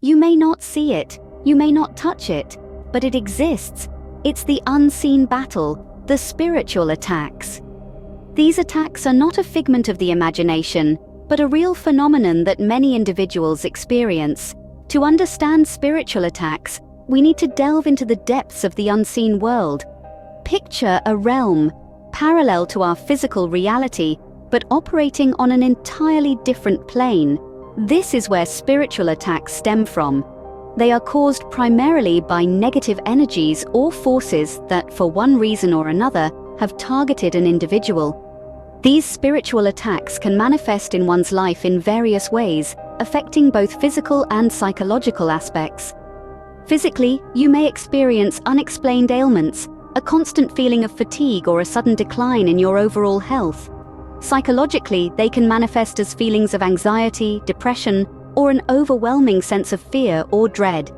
You may not see it, you may not touch it, but it exists. It's the unseen battle, the spiritual attacks. These attacks are not a figment of the imagination, but a real phenomenon that many individuals experience. To understand spiritual attacks, we need to delve into the depths of the unseen world. Picture a realm, parallel to our physical reality, but operating on an entirely different plane. This is where spiritual attacks stem from. They are caused primarily by negative energies or forces that, for one reason or another, have targeted an individual. These spiritual attacks can manifest in one's life in various ways, affecting both physical and psychological aspects. Physically, you may experience unexplained ailments, a constant feeling of fatigue or a sudden decline in your overall health. Psychologically, they can manifest as feelings of anxiety, depression, or an overwhelming sense of fear or dread.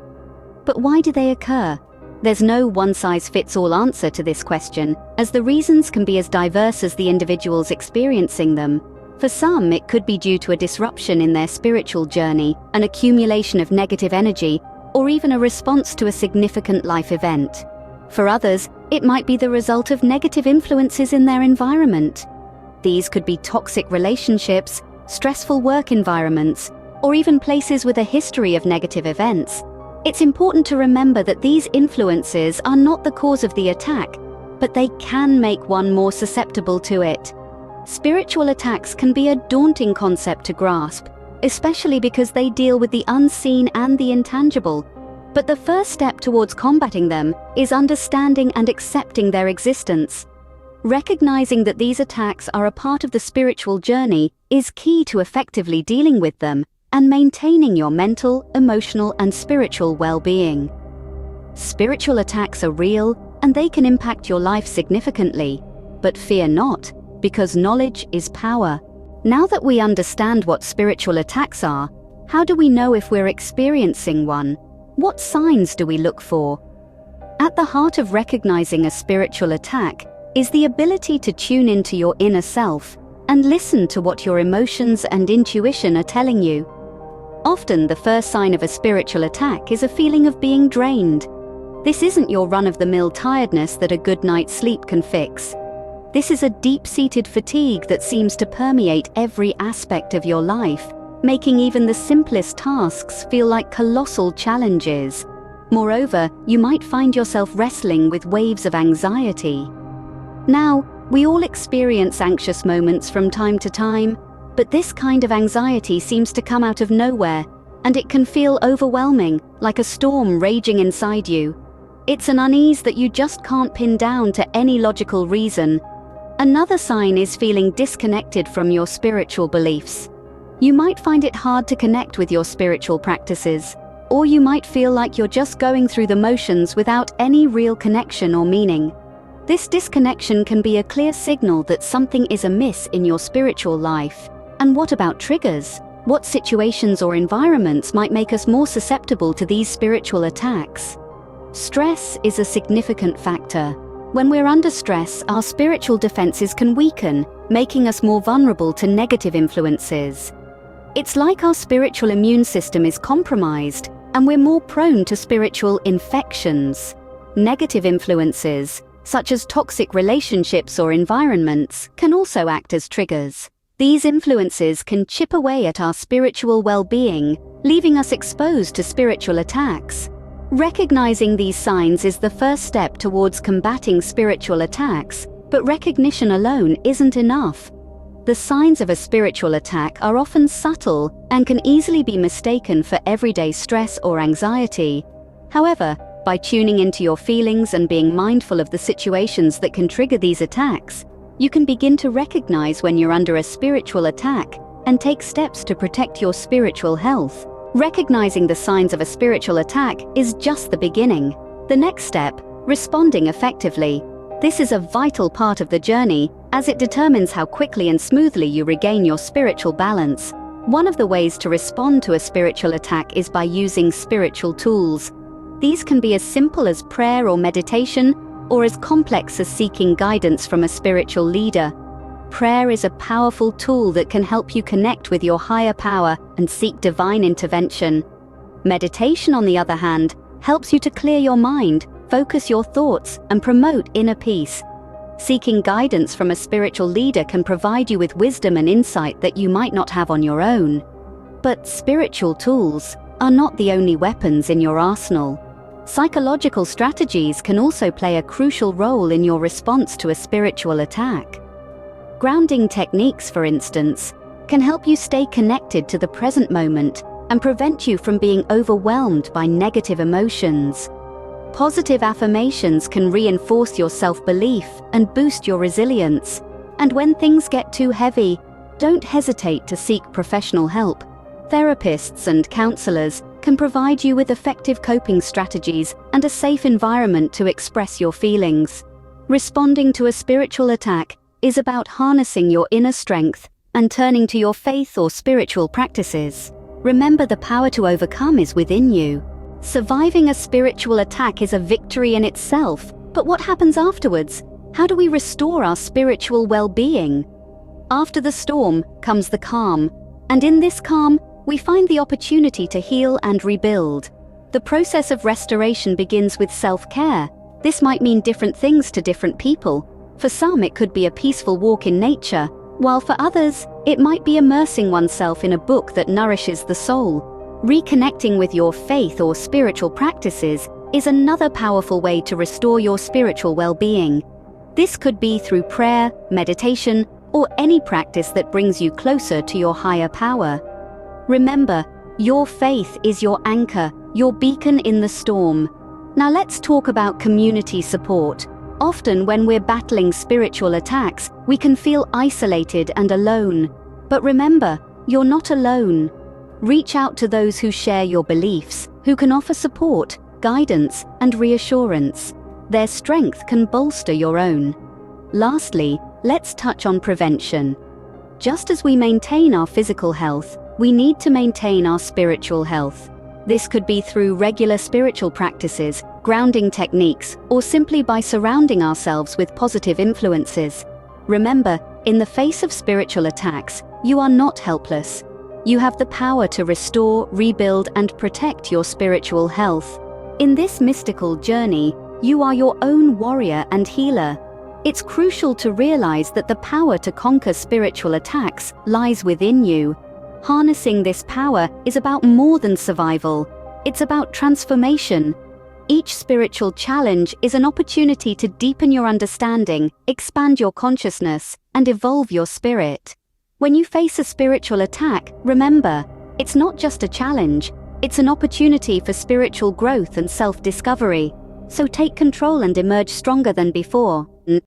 But why do they occur? There's no one-size-fits-all answer to this question, as the reasons can be as diverse as the individuals experiencing them. For some, it could be due to a disruption in their spiritual journey, an accumulation of negative energy, or even a response to a significant life event. For others, it might be the result of negative influences in their environment. These could be toxic relationships, stressful work environments, or even places with a history of negative events. It's important to remember that these influences are not the cause of the attack, but they can make one more susceptible to it. Spiritual attacks can be a daunting concept to grasp, especially because they deal with the unseen and the intangible. But the first step towards combating them is understanding and accepting their existence. Recognizing that these attacks are a part of the spiritual journey is key to effectively dealing with them and maintaining your mental, emotional, and spiritual well-being. Spiritual attacks are real, and they can impact your life significantly. But fear not, because knowledge is power. Now that we understand what spiritual attacks are, how do we know if we're experiencing one? What signs do we look for? At the heart of recognizing a spiritual attack is the ability to tune into your inner self and listen to what your emotions and intuition are telling you. Often, the first sign of a spiritual attack is a feeling of being drained. This isn't your run-of-the-mill tiredness that a good night's sleep can fix. This is a deep-seated fatigue that seems to permeate every aspect of your life, making even the simplest tasks feel like colossal challenges. Moreover, you might find yourself wrestling with waves of anxiety. Now, we all experience anxious moments from time to time, but this kind of anxiety seems to come out of nowhere, and it can feel overwhelming, like a storm raging inside you. It's an unease that you just can't pin down to any logical reason. Another sign is feeling disconnected from your spiritual beliefs. You might find it hard to connect with your spiritual practices, or you might feel like you're just going through the motions without any real connection or meaning. This disconnection can be a clear signal that something is amiss in your spiritual life. And what about triggers? What situations or environments might make us more susceptible to these spiritual attacks? Stress is a significant factor. When we're under stress, our spiritual defenses can weaken, making us more vulnerable to negative influences. It's like our spiritual immune system is compromised, and we're more prone to spiritual infections. Negative influences, such as toxic relationships or environments, can also act as triggers. These influences can chip away at our spiritual well-being, leaving us exposed to spiritual attacks. Recognizing these signs is the first step towards combating spiritual attacks, but recognition alone isn't enough. The signs of a spiritual attack are often subtle and can easily be mistaken for everyday stress or anxiety. However, by tuning into your feelings and being mindful of the situations that can trigger these attacks, you can begin to recognize when you're under a spiritual attack and take steps to protect your spiritual health. Recognizing the signs of a spiritual attack is just the beginning. The next step, responding effectively. This is a vital part of the journey, as it determines how quickly and smoothly you regain your spiritual balance. One of the ways to respond to a spiritual attack is by using spiritual tools. These can be as simple as prayer or meditation, or as complex as seeking guidance from a spiritual leader. Prayer is a powerful tool that can help you connect with your higher power and seek divine intervention. Meditation, on the other hand, helps you to clear your mind, focus your thoughts, and promote inner peace. Seeking guidance from a spiritual leader can provide you with wisdom and insight that you might not have on your own. But spiritual tools are not the only weapons in your arsenal. Psychological strategies can also play a crucial role in your response to a spiritual attack. Grounding techniques, for instance, can help you stay connected to the present moment and prevent you from being overwhelmed by negative emotions. Positive affirmations can reinforce your self-belief and boost your resilience. And when things get too heavy, don't hesitate to seek professional help. Therapists and counselors can provide you with effective coping strategies and a safe environment to express your feelings. Responding to a spiritual attack is about harnessing your inner strength and turning to your faith or spiritual practices. Remember, the power to overcome is within you. Surviving a spiritual attack is a victory in itself, but what happens afterwards? How do we restore our spiritual well-being? After the storm comes the calm, and in this calm, we find the opportunity to heal and rebuild. The process of restoration begins with self-care. This might mean different things to different people. For some, it could be a peaceful walk in nature, while for others, it might be immersing oneself in a book that nourishes the soul. Reconnecting with your faith or spiritual practices is another powerful way to restore your spiritual well-being. This could be through prayer, meditation, or any practice that brings you closer to your higher power. Remember, your faith is your anchor, your beacon in the storm. Now let's talk about community support. Often when we're battling spiritual attacks, we can feel isolated and alone. But remember, you're not alone. Reach out to those who share your beliefs, who can offer support, guidance, and reassurance. Their strength can bolster your own. Lastly, let's touch on prevention. Just as we maintain our physical health, we need to maintain our spiritual health. This could be through regular spiritual practices, grounding techniques, or simply by surrounding ourselves with positive influences. Remember, in the face of spiritual attacks, you are not helpless. You have the power to restore, rebuild, and protect your spiritual health. In this mystical journey, you are your own warrior and healer. It's crucial to realize that the power to conquer spiritual attacks lies within you. Harnessing this power is about more than survival. It's about transformation. Each spiritual challenge is an opportunity to deepen your understanding, expand your consciousness, and evolve your spirit. When you face a spiritual attack, remember, it's not just a challenge, it's an opportunity for spiritual growth and self-discovery. So take control and emerge stronger than before.